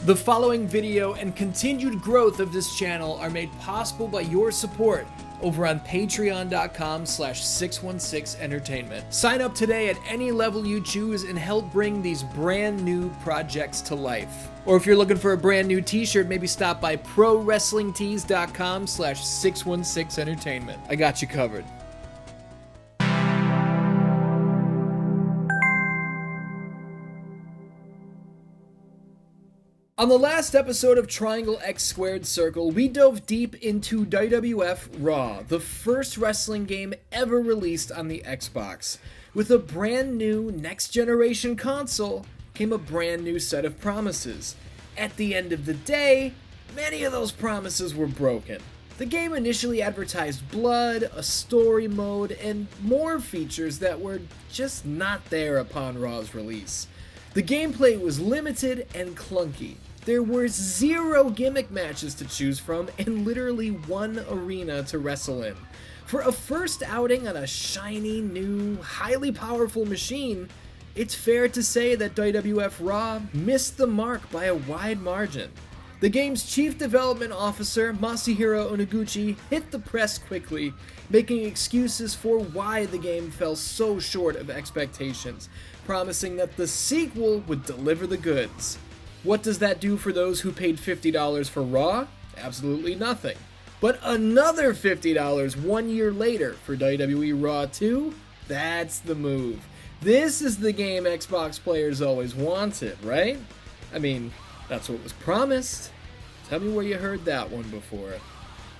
The following video and continued growth of this channel are made possible by your support over on patreon.com/616entertainment. Sign up today at any level you choose and help bring these brand new projects to life. Or if you're looking for a brand new t-shirt, maybe stop by prowrestlingtees.com/616entertainment. I got you covered. On the last episode of Triangle X Squared Circle, we dove deep into WWF RAW, the first wrestling game ever released on the Xbox. With a brand new next-generation console came a brand new set of promises. At the end of the day, many of those promises were broken. The game initially advertised blood, a story mode, and more features that were just not there upon Raw's release. The gameplay was limited and clunky. There were 0 gimmick matches to choose from and literally 1 arena to wrestle in. For a first outing on a shiny, new, highly powerful machine, it's fair to say that WWF RAW missed the mark by a wide margin. The game's chief development officer, Masahiro Onoguchi, hit the press quickly, making excuses for why the game fell so short of expectations, promising that the sequel would deliver the goods. What does that do for those who paid $50 for Raw? Absolutely nothing. But another $50 1 year later for WWE RAW 2? That's the move. This is the game Xbox players always wanted, right? I mean, that's what was promised. Tell me where you heard that one before.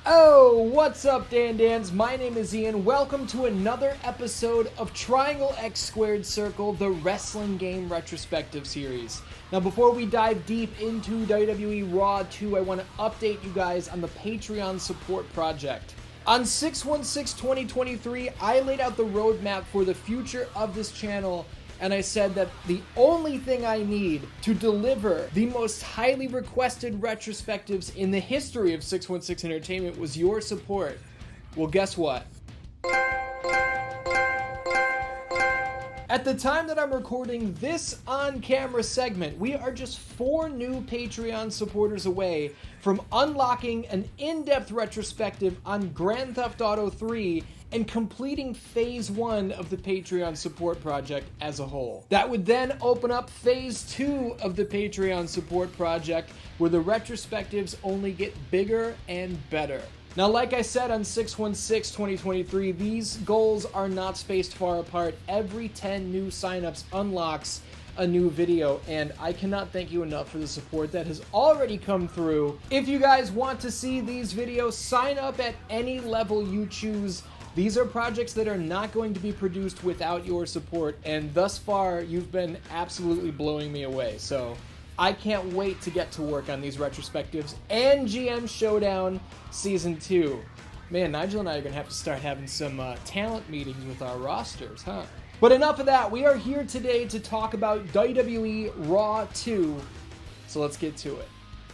Oh, what's up, Dan-Dans? My name is Ian. Welcome to another episode of Triangle X Squared Circle, the wrestling game retrospective series. Now, before we dive deep into WWE RAW 2, I want to update you guys on the Patreon support project. On 6/16/2023, I laid out the roadmap for the future of this channel, and I said that the only thing I need to deliver the most highly requested retrospectives in the history of 616 Entertainment was your support. Well, guess what? At the time that I'm recording this on-camera segment, we are just 4 new Patreon supporters away from unlocking an in-depth retrospective on Grand Theft Auto 3 and completing Phase 1 of the Patreon support project as a whole. That would then open up Phase 2 of the Patreon support project, where the retrospectives only get bigger and better. Now, like I said on 6/16/2023, these goals are not spaced far apart. Every 10 new signups unlocks a new video, and I cannot thank you enough for the support that has already come through. If you guys want to see these videos, sign up at any level you choose. These are projects that are not going to be produced without your support, and thus far, you've been absolutely blowing me away. So I can't wait to get to work on these retrospectives and GM Showdown Season 2. Man, Nigel and I are going to have to start having some talent meetings with our rosters, huh? But enough of that. We are here today to talk about WWE RAW 2, so let's get to it.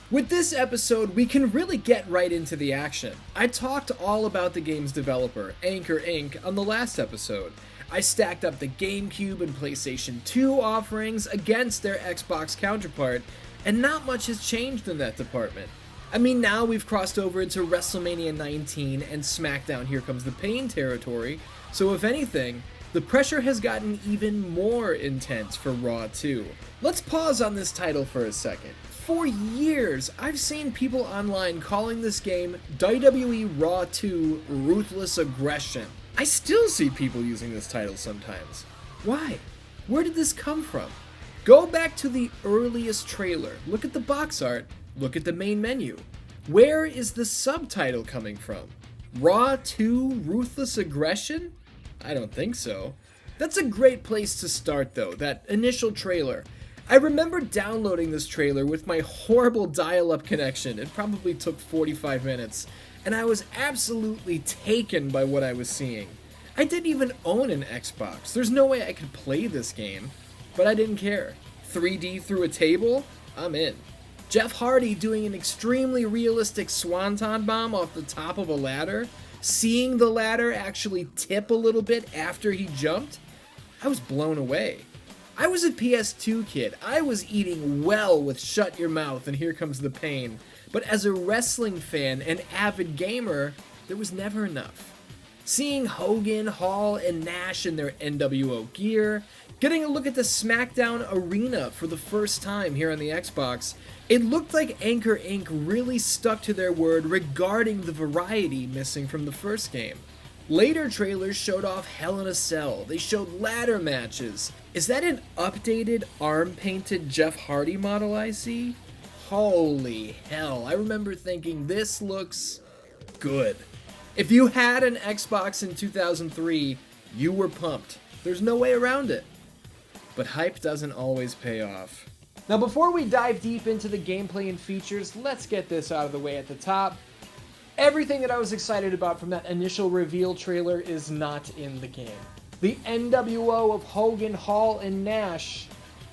With this episode, we can really get right into the action. I talked all about the game's developer, Anchor Inc., on the last episode. I stacked up the GameCube and PlayStation 2 offerings against their Xbox counterpart, and not much has changed in that department. I mean, now we've crossed over into WrestleMania 19 and SmackDown Here Comes the Pain territory, so if anything, the pressure has gotten even more intense for Raw 2. Let's pause on this title for a second. For years, I've seen people online calling this game WWE RAW 2 Ruthless Aggression. I still see people using this title sometimes. Why? Where did this come from? Go back to the earliest trailer, look at the box art, look at the main menu. Where is the subtitle coming from? Raw 2 Ruthless Aggression? I don't think so. That's a great place to start though, that initial trailer. I remember downloading this trailer with my horrible dial-up connection. It probably took 45 minutes. And I was absolutely taken by what I was seeing. I didn't even own an Xbox. There's no way I could play this game, but I didn't care. 3D through a table? I'm in. Jeff Hardy doing an extremely realistic swanton bomb off the top of a ladder, seeing the ladder actually tip a little bit after he jumped, I was blown away. I was a PS2 kid. I was eating well with Shut Your Mouth and Here Comes the Pain. But as a wrestling fan and avid gamer, there was never enough. Seeing Hogan, Hall, and Nash in their NWO gear, getting a look at the SmackDown arena for the first time here on the Xbox, it looked like Anchor Inc. really stuck to their word regarding the variety missing from the first game. Later trailers showed off Hell in a Cell, they showed ladder matches. Is that an updated arm-painted Jeff Hardy model I see? Holy hell, I remember thinking this looks good. If you had an Xbox in 2003, you were pumped. There's no way around it. But hype doesn't always pay off. Now before we dive deep into the gameplay and features, let's get this out of the way at the top. Everything that I was excited about from that initial reveal trailer is not in the game. The NWO of Hogan, Hall, and Nash,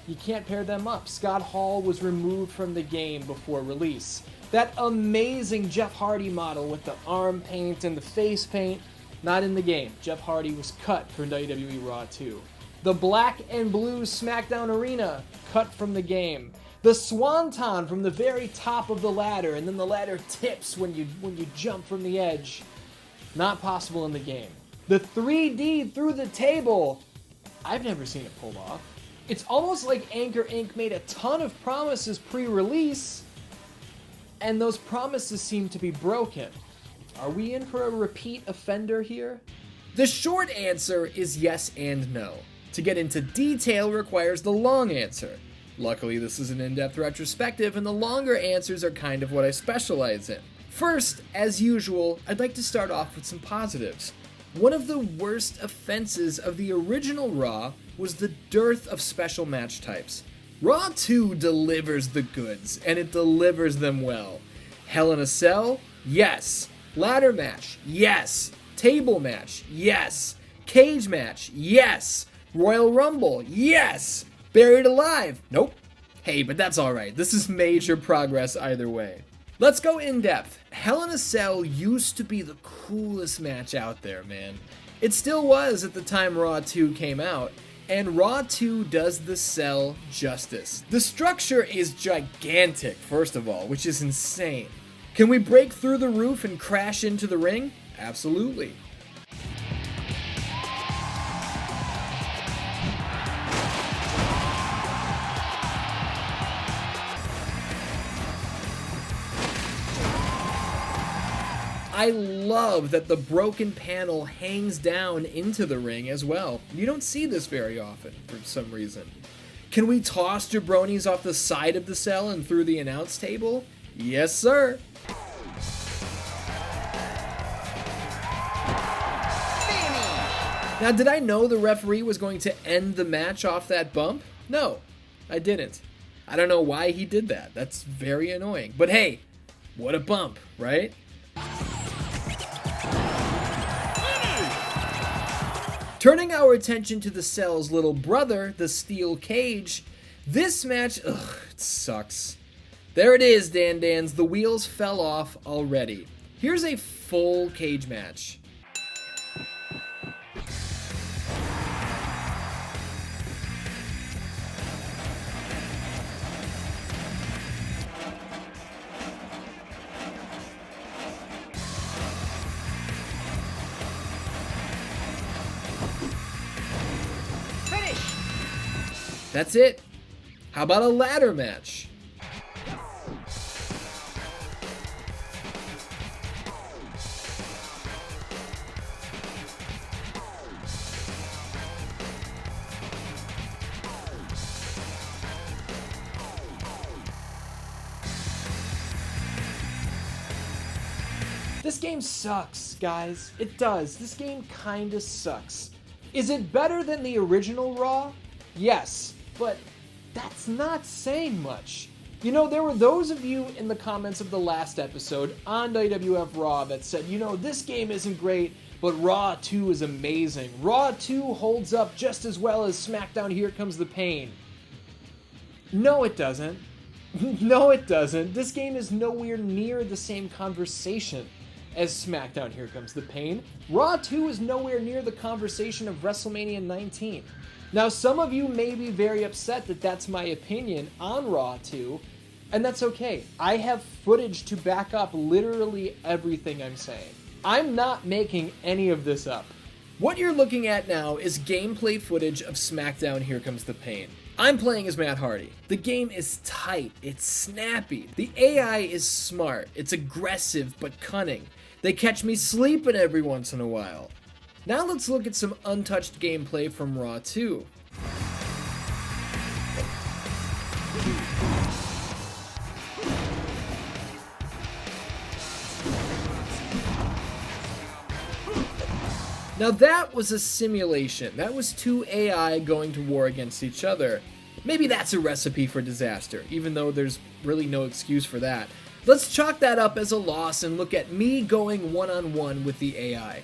you can't pair them up. Scott Hall was removed from the game before release. That amazing Jeff Hardy model with the arm paint and the face paint, not in the game. Jeff Hardy was cut from WWE RAW 2. The black and blue SmackDown arena, cut from the game. The swanton from the very top of the ladder, and then the ladder tips when you jump from the edge. Not possible in the game. The 3D through the table, I've never seen it pulled off. It's almost like Anchor Inc. made a ton of promises pre-release, and those promises seem to be broken. Are we in for a repeat offender here? The short answer is yes and no. To get into detail requires the long answer. Luckily, this is an in-depth retrospective, and the longer answers are kind of what I specialize in. First, as usual, I'd like to start off with some positives. One of the worst offenses of the original Raw was the dearth of special match types. Raw 2 delivers the goods, and it delivers them well. Hell in a Cell? Yes. Ladder match? Yes. Table match? Yes. Cage match? Yes. Royal Rumble? Yes. Buried Alive? Nope. Hey, but that's alright. This is major progress either way. Let's go in depth. Hell in a Cell used to be the coolest match out there, man. It still was at the time Raw 2 came out, and Raw 2 does the cell justice. The structure is gigantic, first of all, which is insane. Can we break through the roof and crash into the ring? Absolutely. I love that the broken panel hangs down into the ring as well. You don't see this very often for some reason. Can we toss jabronis off the side of the cell and through the announce table? Yes, sir. Now, did I know the referee was going to end the match off that bump? No, I didn't. I don't know why he did that. That's very annoying. But hey, what a bump, right? Turning our attention to the cell's little brother, the steel cage, this match, it sucks. There it is, Dan Dans, the wheels fell off already. Here's a full cage match. That's it. How about a ladder match? This game sucks, guys. It does. This game kinda sucks. Is it better than the original Raw? Yes. But that's not saying much. You know, there were those of you in the comments of the last episode on WWF RAW that said, you know, this game isn't great, but Raw 2 is amazing. Raw 2 holds up just as well as SmackDown Here Comes the Pain. No, it doesn't. No, it doesn't. This game is nowhere near the same conversation as SmackDown Here Comes the Pain. Raw 2 is nowhere near the conversation of WrestleMania 19. Now, some of you may be very upset that that's my opinion on Raw 2, and that's okay. I have footage to back up literally everything I'm saying. I'm not making any of this up. What you're looking at now is gameplay footage of SmackDown Here Comes the Pain. I'm playing as Matt Hardy. The game is tight, it's snappy. The AI is smart, it's aggressive but cunning. They catch me sleeping every once in a while. Now let's look at some untouched gameplay from Raw 2. Now that was a simulation. That was two AI going to war against each other. Maybe that's a recipe for disaster, even though there's really no excuse for that. Let's chalk that up as a loss and look at me going one-on-one with the AI.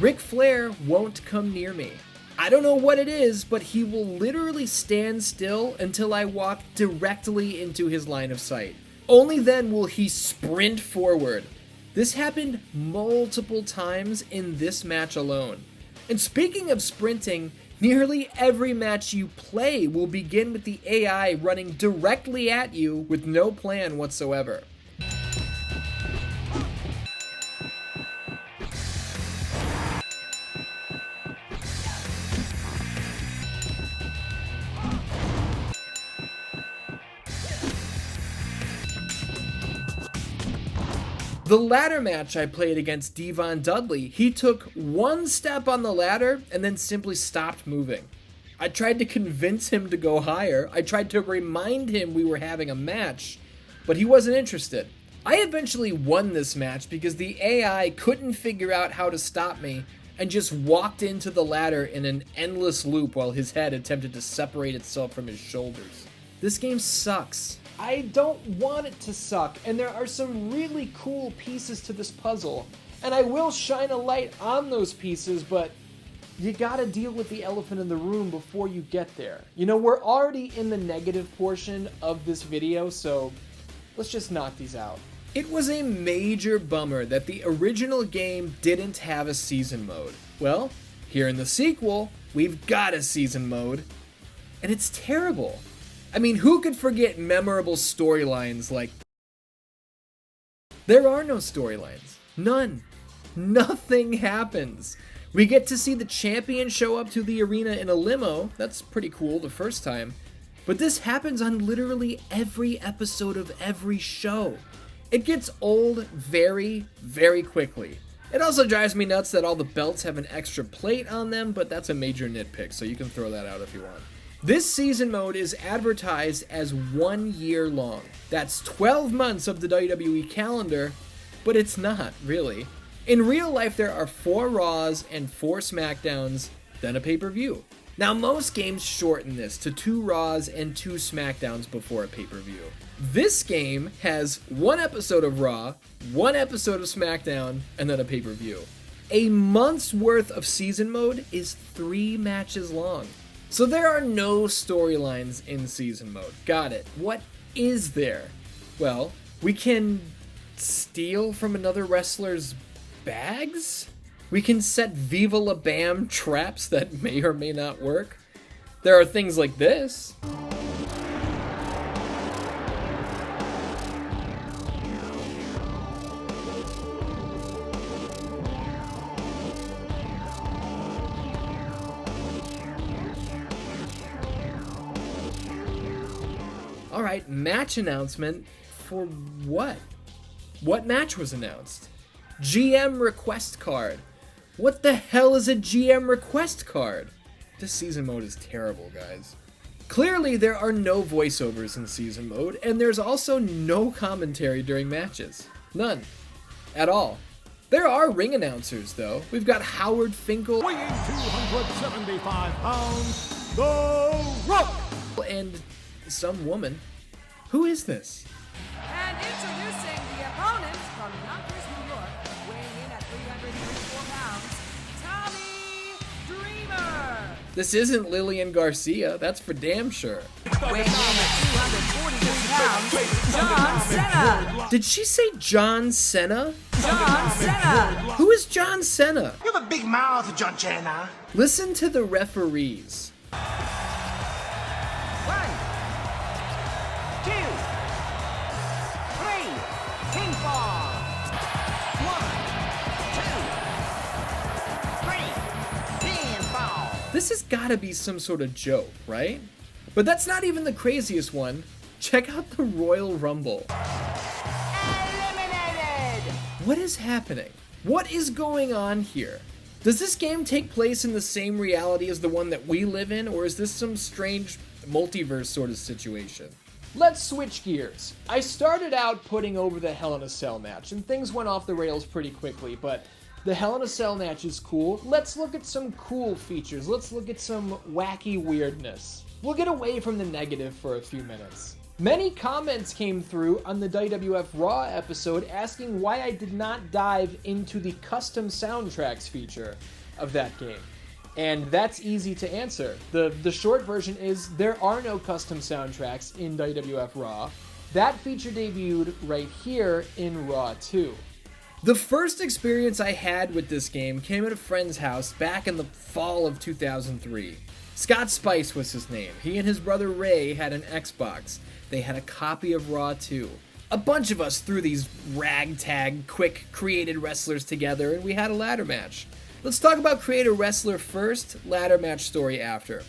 Ric Flair won't come near me. I don't know what it is, but he will literally stand still until I walk directly into his line of sight. Only then will he sprint forward. This happened multiple times in this match alone. And speaking of sprinting, nearly every match you play will begin with the AI running directly at you with no plan whatsoever. The ladder match I played against Devon Dudley, he took one step on the ladder and then simply stopped moving. I tried to convince him to go higher. I tried to remind him we were having a match, but he wasn't interested. I eventually won this match because the AI couldn't figure out how to stop me and just walked into the ladder in an endless loop while his head attempted to separate itself from his shoulders. This game sucks. I don't want it to suck, and there are some really cool pieces to this puzzle, and I will shine a light on those pieces, but you gotta deal with the elephant in the room before you get there. You know, we're already in the negative portion of this video, so let's just knock these out. It was a major bummer that the original game didn't have a season mode. Well, here in the sequel, we've got a season mode, and it's terrible. I mean, who could forget memorable storylines like... There are no storylines. None. Nothing happens. We get to see the champion show up to the arena in a limo. That's pretty cool the first time. But this happens on literally every episode of every show. It gets old very, very quickly. It also drives me nuts that all the belts have an extra plate on them, but that's a major nitpick, so you can throw that out if you want. This season mode is advertised as 1 year long. That's 12 months of the WWE calendar, but it's not, really. In real life, there are 4 Raws and 4 SmackDowns, then a pay-per-view. Now, most games shorten this to 2 Raws and 2 SmackDowns before a pay-per-view. This game has 1 episode of Raw, 1 episode of SmackDown, and then a pay-per-view. A month's worth of season mode is 3 matches long. So there are no storylines in season mode. Got it. What is there? Well, we can steal from another wrestler's bags? We can set Viva La Bam traps that may or may not work. There are things like this. Alright, match announcement for what? What match was announced? GM request card. What the hell is a GM request card? This season mode is terrible, guys. Clearly, there are no voiceovers in season mode, and there's also no commentary during matches. None. At all. There are ring announcers, though. We've got Howard Finkel, weighing 275 pounds, The Rock, and some woman. Who is this? And introducing the opponent from Yonkers, New York, weighing in at 334 pounds, Tommy Dreamer. This isn't Lillian Garcia, that's for damn sure. Weighing in at pounds, John Cena. Did she say John Cena? John Cena. Who is John Cena? You have a big mouth, John Cena. Listen to the referees. 1, 2, 3, pinfall. 1, 2, 3, pinfall. This has gotta be some sort of joke, right? But that's not even the craziest one. Check out the Royal Rumble. Eliminated. What is happening? What is going on here? Does this game take place in the same reality as the one that we live in, or is this some strange multiverse sort of situation? Let's switch gears. I started out putting over the Hell in a Cell match, and things went off the rails pretty quickly, but the Hell in a Cell match is cool. Let's look at some cool features. Let's look at some wacky weirdness. We'll get away from the negative for a few minutes. Many comments came through on the WWF RAW episode asking why I did not dive into the custom soundtracks feature of that game. And that's easy to answer. The short version is there are no custom soundtracks in WWF RAW. That feature debuted right here in RAW 2. The first experience I had with this game came at a friend's house back in the fall of 2003. Scott Spice was his name. He and his brother Ray had an Xbox. They had a copy of RAW 2. A bunch of us threw these ragtag, quick, created wrestlers together, and we had a ladder match. Let's talk about create a wrestler first, ladder match story after.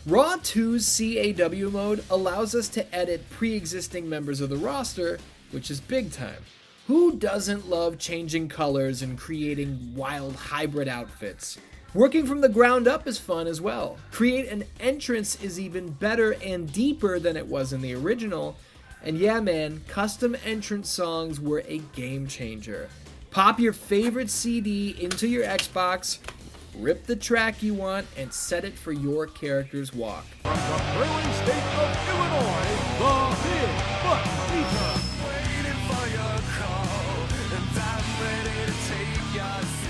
RAW 2's CAW mode allows us to edit pre-existing members of the roster, which is big time. Who doesn't love changing colors and creating wild hybrid outfits? Working from the ground up is fun as well. Create an entrance is even better and deeper than it was in the original. And yeah man, custom entrance songs were a game changer. Pop your favorite CD into your Xbox, rip the track you want, and set it for your character's walk. From the prairie state of Illinois, the Big Butt Eater.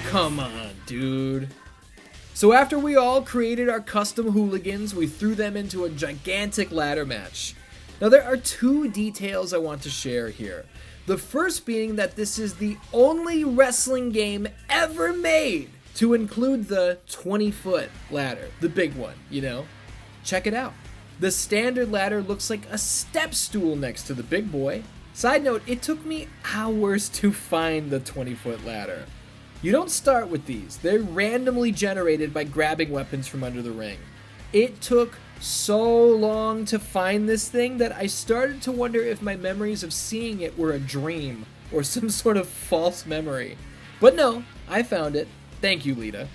Come on, dude. So after we all created our custom hooligans, we threw them into a gigantic ladder match. Now there are two details I want to share here. The first being that this is the only wrestling game ever made to include the 20-foot ladder, the big one, you know? Check it out. The standard ladder looks like a step stool next to the big boy. Side note, it took me hours to find the 20-foot ladder. You don't start with these. They're randomly generated by grabbing weapons from under the ring. It took so long to find this thing that I started to wonder if my memories of seeing it were a dream or some sort of false memory. But no, I found it. Thank you, Lita.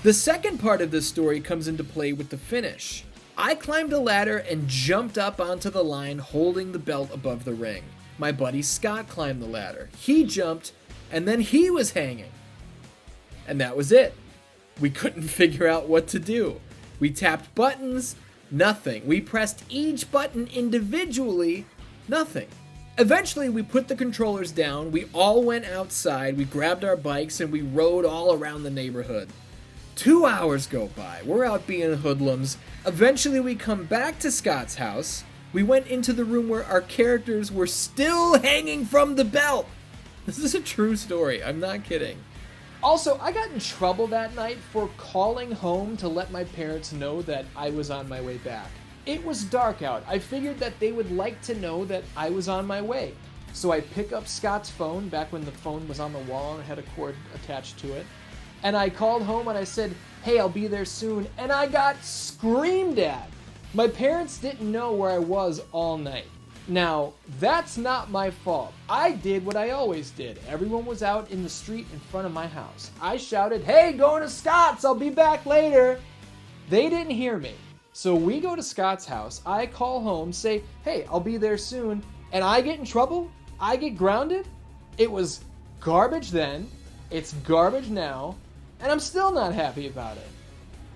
The second part of this story comes into play with the finish. I climbed a ladder and jumped up onto the line holding the belt above the ring. My buddy Scott climbed the ladder. He jumped, and then he was hanging. And that was it. We couldn't figure out what to do. We tapped buttons, nothing. We pressed each button individually, nothing. Eventually, we put the controllers down, we all went outside, we grabbed our bikes, and we rode all around the neighborhood. 2 hours go by. We're out being hoodlums. Eventually, we come back to Scott's house. We went into the room where our characters were still hanging from the belt. This is a true story. I'm not kidding. Also, I got in trouble that night for calling home to let my parents know that I was on my way back. It was dark out. I figured that they would like to know that I was on my way. So I pick up Scott's phone, back when the phone was on the wall and had a cord attached to it. And I called home and I said, hey, I'll be there soon. And I got screamed at. My parents didn't know where I was all night. Now, that's not my fault. I did what I always did. Everyone was out in the street in front of my house. I shouted, hey, going to Scott's, I'll be back later. They didn't hear me. So we go to Scott's house. I call home, say, hey, I'll be there soon. And I get in trouble? I get grounded? It was garbage then. It's garbage now. And I'm still not happy about it.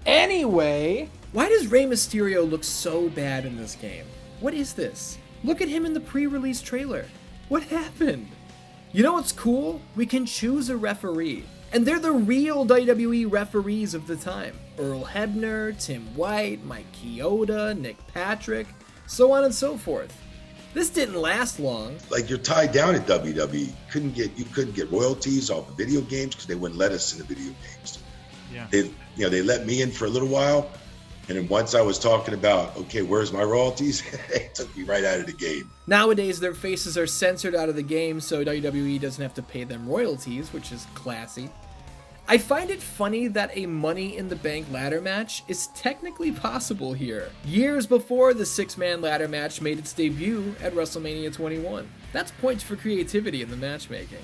Anyway, why does Rey Mysterio look so bad in this game? What is this? Look at him in the pre-release trailer. What happened? You know what's cool? We can choose a referee. And they're the real WWE referees of the time. Earl Hebner, Tim White, Mike Chioda, Nick Patrick, so on and so forth. This didn't last long. Like, you're tied down at WWE. You couldn't get royalties off of video games because they wouldn't let us in the video games. Yeah. They let me in for a little while, and then once I was talking about, okay, where's my royalties? They took me right out of the game. Nowadays, their faces are censored out of the game, so WWE doesn't have to pay them royalties, which is classy. I find it funny that a Money in the Bank ladder match is technically possible here, years before the 6-man ladder match made its debut at WrestleMania 21. That's points for creativity in the matchmaking.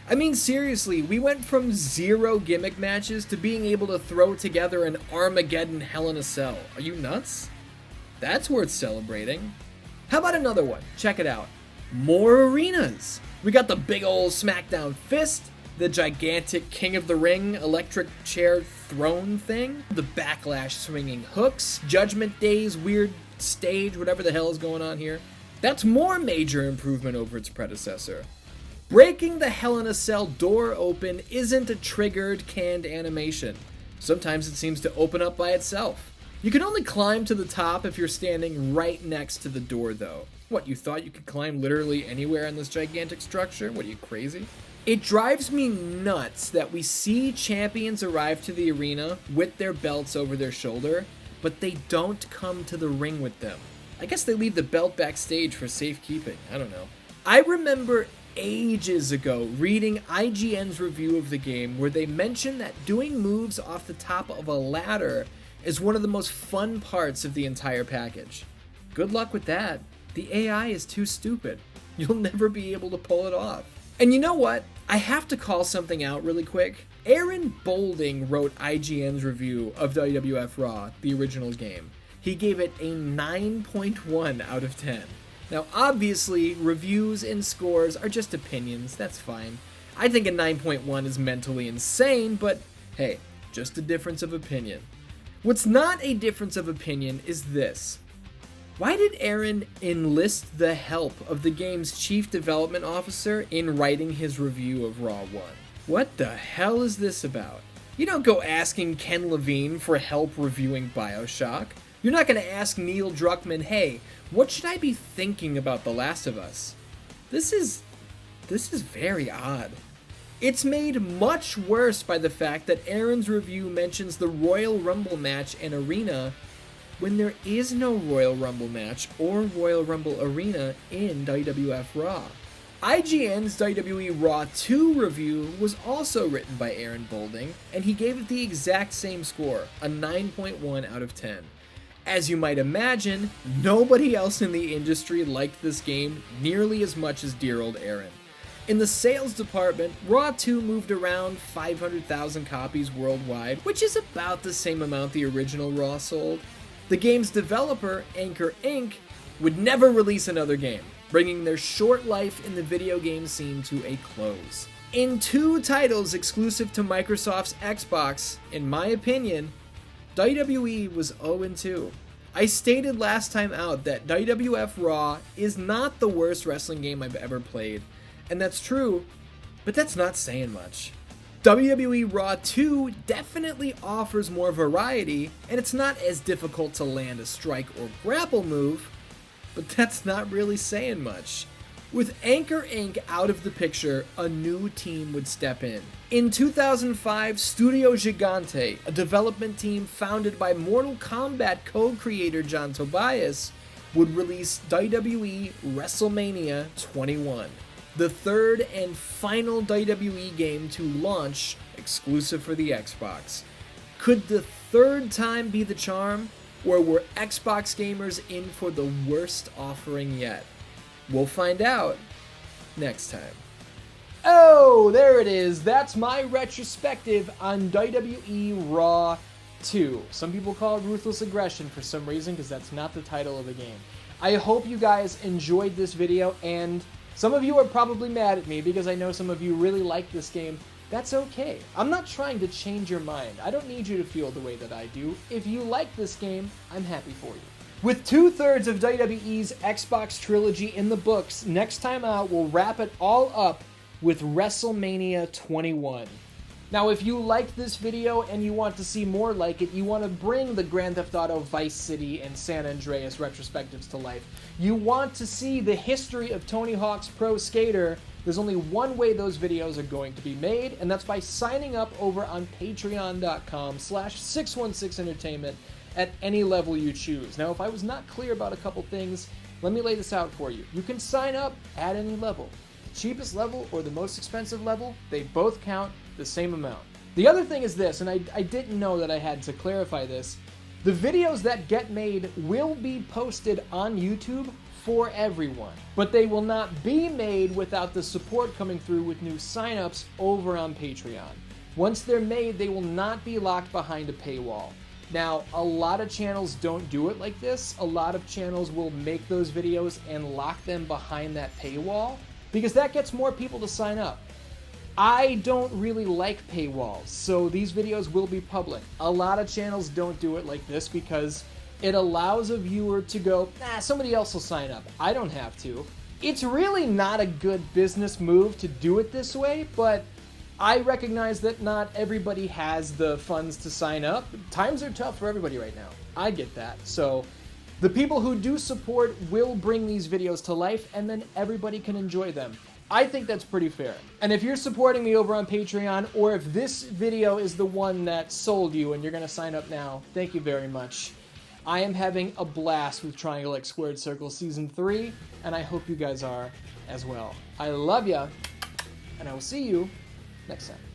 I mean, seriously, we went from 0 gimmick matches to being able to throw together an Armageddon Hell in a Cell. Are you nuts? That's worth celebrating. How about another one? Check it out. More arenas. We got the big old SmackDown fist, the gigantic King of the Ring electric chair throne thing, the backlash swinging hooks, Judgment Day's weird stage, whatever the hell is going on here. That's more major improvement over its predecessor. Breaking the Hell in a Cell door open isn't a triggered canned animation. Sometimes it seems to open up by itself. You can only climb to the top if you're standing right next to the door though. What, you thought you could climb literally anywhere in this gigantic structure? What, are you crazy? It drives me nuts that we see champions arrive to the arena with their belts over their shoulder, but they don't come to the ring with them. I guess they leave the belt backstage for safekeeping. I don't know. I remember ages ago reading IGN's review of the game where they mentioned that doing moves off the top of a ladder is one of the most fun parts of the entire package. Good luck with that. The AI is too stupid. You'll never be able to pull it off. And you know what? I have to call something out really quick. Aaron Boulding wrote IGN's review of WWF RAW, the original game. He gave it a 9.1 out of 10. Now, obviously, reviews and scores are just opinions. That's fine. I think a 9.1 is mentally insane, but hey, just a difference of opinion. What's not a difference of opinion is this. Why did Aaron enlist the help of the game's chief development officer in writing his review of RAW 1? What the hell is this about? You don't go asking Ken Levine for help reviewing BioShock. You're not going to ask Neil Druckmann, hey, what should I be thinking about The Last of Us? This is very odd. It's made much worse by the fact that Aaron's review mentions the Royal Rumble match and arena when there is no Royal Rumble match or Royal Rumble arena in WWF RAW. IGN's WWE RAW 2 review was also written by Aaron Boulding, and he gave it the exact same score, a 9.1 out of 10. As you might imagine, nobody else in the industry liked this game nearly as much as dear old Aaron. In the sales department, RAW 2 moved around 500,000 copies worldwide, which is about the same amount the original RAW sold. The game's developer, Anchor Inc., would never release another game, bringing their short life in the video game scene to a close. In 2 titles exclusive to Microsoft's Xbox, in my opinion, WWE was 0-2. I stated last time out that WWF RAW is not the worst wrestling game I've ever played, and that's true, but that's not saying much. WWE RAW 2 definitely offers more variety, and it's not as difficult to land a strike or grapple move, but that's not really saying much. With Anchor Inc. out of the picture, a new team would step in. In 2005, Studio Gigante, a development team founded by Mortal Kombat co-creator John Tobias, would release WWE WrestleMania 21. The third and final WWE game to launch, exclusive for the Xbox. Could the third time be the charm, or were Xbox gamers in for the worst offering yet? We'll find out next time. Oh, there it is. That's my retrospective on WWE RAW 2. Some people call it Ruthless Aggression for some reason, because that's not the title of the game. I hope you guys enjoyed this video, and some of you are probably mad at me because I know some of you really like this game. That's okay. I'm not trying to change your mind. I don't need you to feel the way that I do. If you like this game, I'm happy for you. With 2/3 of WWE's Xbox Trilogy in the books, next time out we'll wrap it all up with WrestleMania 21. Now, if you liked this video and you want to see more like it, you want to bring the Grand Theft Auto Vice City and San Andreas retrospectives to life, you want to see the history of Tony Hawk's Pro Skater, there's only one way those videos are going to be made, and that's by signing up over on patreon.com/616entertainment at any level you choose. Now, if I was not clear about a couple things, let me lay this out for you. You can sign up at any level. The cheapest level or the most expensive level, they both count the same amount. The other thing is this, and I didn't know that I had to clarify this, the videos that get made will be posted on YouTube for everyone, but they will not be made without the support coming through with new signups over on Patreon. Once they're made, they will not be locked behind a paywall. Now, a lot of channels don't do it like this. A lot of channels will make those videos and lock them behind that paywall because that gets more people to sign up. I don't really like paywalls, so these videos will be public. A lot of channels don't do it like this because it allows a viewer to go, somebody else will sign up. I don't have to. It's really not a good business move to do it this way, but I recognize that not everybody has the funds to sign up. Times are tough for everybody right now. I get that. So the people who do support will bring these videos to life, and then everybody can enjoy them. I think that's pretty fair. And if you're supporting me over on Patreon, or if this video is the one that sold you and you're going to sign up now, thank you very much. I am having a blast with Triangle X Squared Circle Season 3, and I hope you guys are as well. I love ya, and I will see you next time.